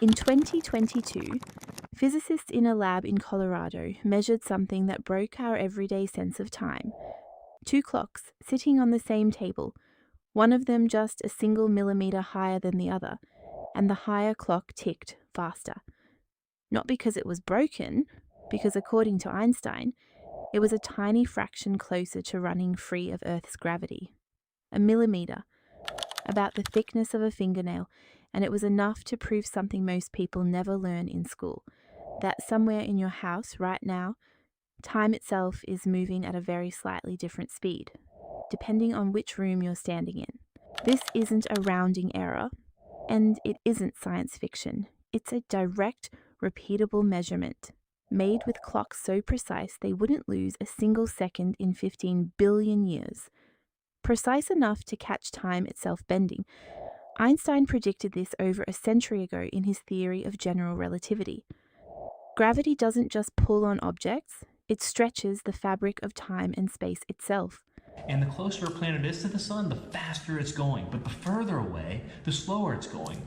In 2022, physicists in a lab in Colorado measured something that broke our everyday sense of time. Two clocks sitting on the same table, one of them just a single millimetre higher than the other, and the higher clock ticked faster. Not because it was broken, because according to Einstein, it was a tiny fraction closer to running free of Earth's gravity. A millimetre, about the thickness of a fingernail, and it was enough to prove something most people never learn in school, that somewhere in your house right now, time itself is moving at a very slightly different speed, depending on which room you're standing in. This isn't a rounding error, and it isn't science fiction. It's a direct, repeatable measurement, made with clocks so precise they wouldn't lose a single second in 15 billion years. Precise enough to catch time itself bending. Einstein predicted this over a century ago in his theory of general relativity. Gravity doesn't just pull on objects, it stretches the fabric of time and space itself. And the closer a planet is to the sun, the faster it's going. But the further away, the slower it's going.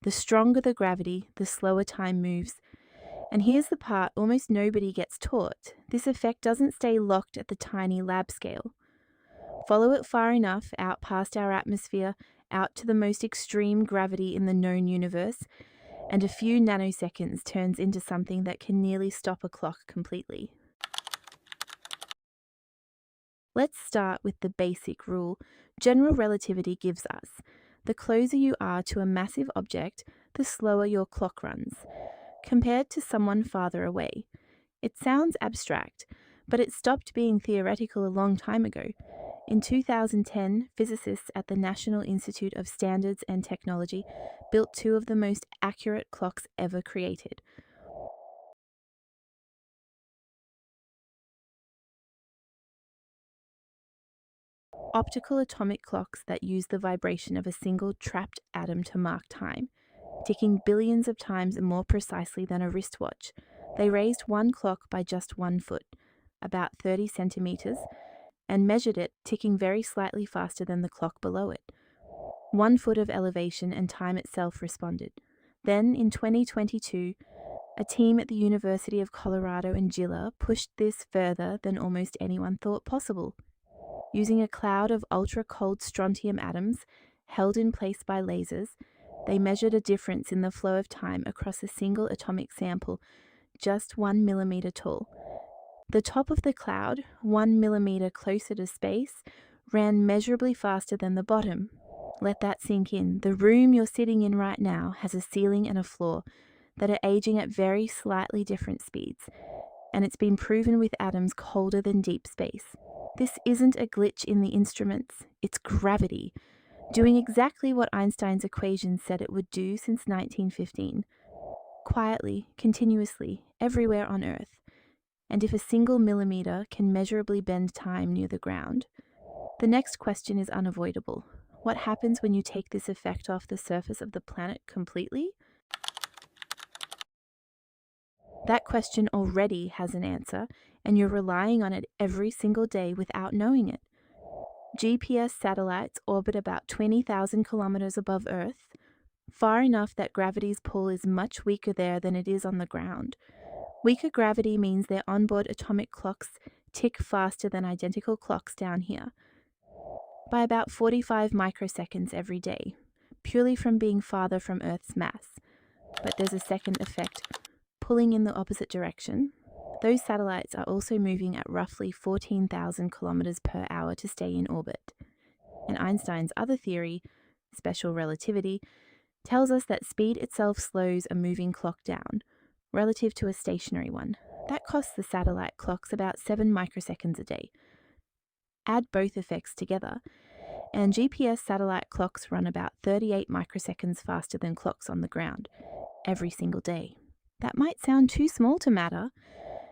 The stronger the gravity, the slower time moves. And here's the part almost nobody gets taught. This effect doesn't stay locked at the tiny lab scale. Follow it far enough out past our atmosphere, out to the most extreme gravity in the known universe, and a few nanoseconds turns into something that can nearly stop a clock completely. Let's start with the basic rule general relativity gives us. The closer you are to a massive object, the slower your clock runs, compared to someone farther away. It sounds abstract, but it stopped being theoretical a long time ago. In 2010, physicists at the National Institute of Standards and Technology built two of the most accurate clocks ever created. Optical atomic clocks that use the vibration of a single trapped atom to mark time, ticking billions of times more precisely than a wristwatch. They raised one clock by just 1 foot, about 30 centimeters, and measured it ticking very slightly faster than the clock below it. 1 foot of elevation and time itself responded. Then, in 2022, a team at the University of Colorado in Gila pushed this further than almost anyone thought possible. Using a cloud of ultra-cold strontium atoms held in place by lasers, they measured a difference in the flow of time across a single atomic sample, just 1 millimetre tall. The top of the cloud, 1 millimetre closer to space, ran measurably faster than the bottom. Let that sink in. The room you're sitting in right now has a ceiling and a floor that are aging at very slightly different speeds, and it's been proven with atoms colder than deep space. This isn't a glitch in the instruments, it's gravity, doing exactly what Einstein's equations said it would do since 1915. Quietly, continuously, everywhere on Earth. And if a single millimetre can measurably bend time near the ground, the next question is unavoidable. What happens when you take this effect off the surface of the planet completely? That question already has an answer, and you're relying on it every single day without knowing it. GPS satellites orbit about 20,000 kilometers above Earth, far enough that gravity's pull is much weaker there than it is on the ground. Weaker gravity means their onboard atomic clocks tick faster than identical clocks down here, by about 45 microseconds every day, purely from being farther from Earth's mass. But there's a second effect, pulling in the opposite direction. Those satellites are also moving at roughly 14,000 kilometers per hour to stay in orbit. And Einstein's other theory, special relativity, tells us that speed itself slows a moving clock down, relative to a stationary one. That costs the satellite clocks about 7 microseconds a day. Add both effects together, and GPS satellite clocks run about 38 microseconds faster than clocks on the ground, every single day. That might sound too small to matter,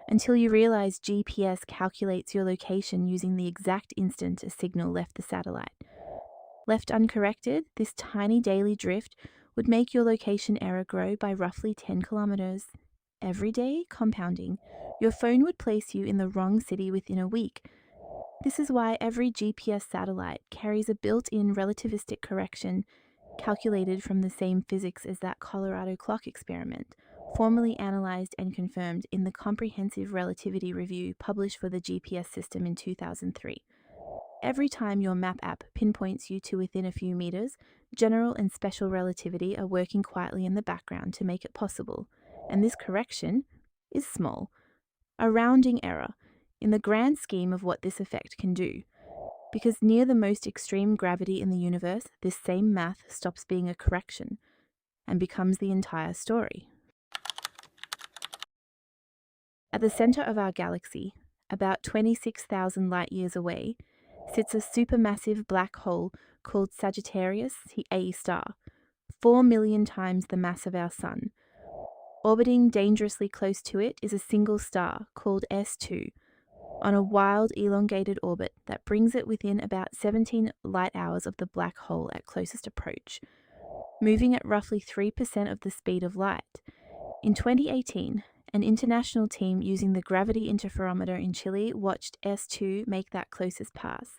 until you realize GPS calculates your location using the exact instant a signal left the satellite. Left uncorrected, this tiny daily drift would make your location error grow by roughly 10 kilometers. Every day, compounding, your phone would place you in the wrong city within a week. This is why every GPS satellite carries a built-in relativistic correction calculated from the same physics as that Colorado clock experiment, formally analysed and confirmed in the Comprehensive Relativity Review published for the GPS system in 2003. Every time your map app pinpoints you to within a few meters, general and special relativity are working quietly in the background to make it possible, and this correction is small. A rounding error in the grand scheme of what this effect can do. Because near the most extreme gravity in the universe, this same math stops being a correction and becomes the entire story. At the center of our galaxy, about 26,000 light-years away, sits a supermassive black hole called Sagittarius A star, 4 million times the mass of our Sun. Orbiting dangerously close to it is a single star called S2, on a wild, elongated orbit that brings it within about 17 light-hours of the black hole at closest approach, moving at roughly 3% of the speed of light. In 2018, an international team using the gravity interferometer in Chile watched S2 make that closest pass,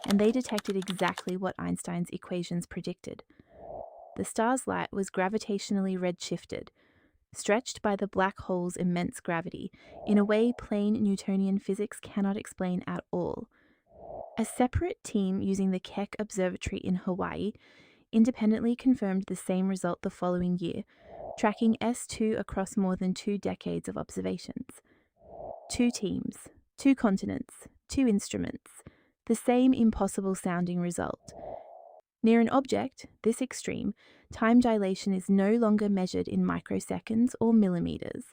and they detected exactly what Einstein's equations predicted. The star's light was gravitationally redshifted, stretched by the black hole's immense gravity, in a way plain Newtonian physics cannot explain at all. A separate team using the Keck Observatory in Hawaii independently confirmed the same result the following year, tracking S2 across more than 2 decades of observations. 2 teams, 2 continents, 2 instruments, the same impossible-sounding result. Near an object, this extreme, time dilation is no longer measured in microseconds or millimeters.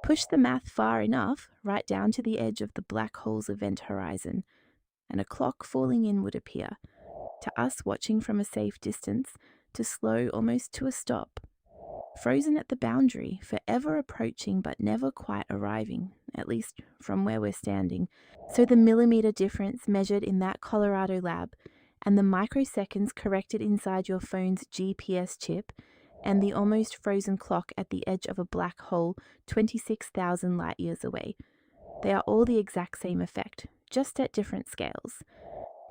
Push the math far enough, right down to the edge of the black hole's event horizon, and a clock falling in would appear, to us watching from a safe distance, to slow almost to a stop. Frozen at the boundary, forever approaching but never quite arriving, at least from where we're standing. So the millimeter difference measured in that Colorado lab, and the microseconds corrected inside your phone's GPS chip, and the almost frozen clock at the edge of a black hole 26,000 light-years away. They are all the exact same effect, just at different scales.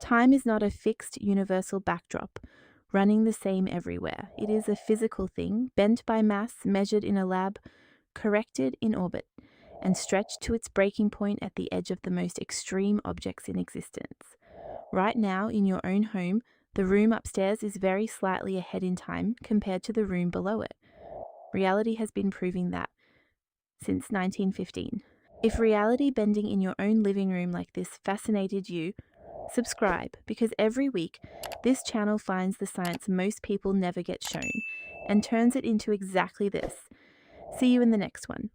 Time is not a fixed universal backdrop, running the same everywhere. It is a physical thing, bent by mass, measured in a lab, corrected in orbit, and stretched to its breaking point at the edge of the most extreme objects in existence. Right now, in your own home, the room upstairs is very slightly ahead in time compared to the room below it. Reality has been proving that since 1915. If reality bending in your own living room like this fascinated you, subscribe, because every week this channel finds the science most people never get shown and turns it into exactly this. See you in the next one.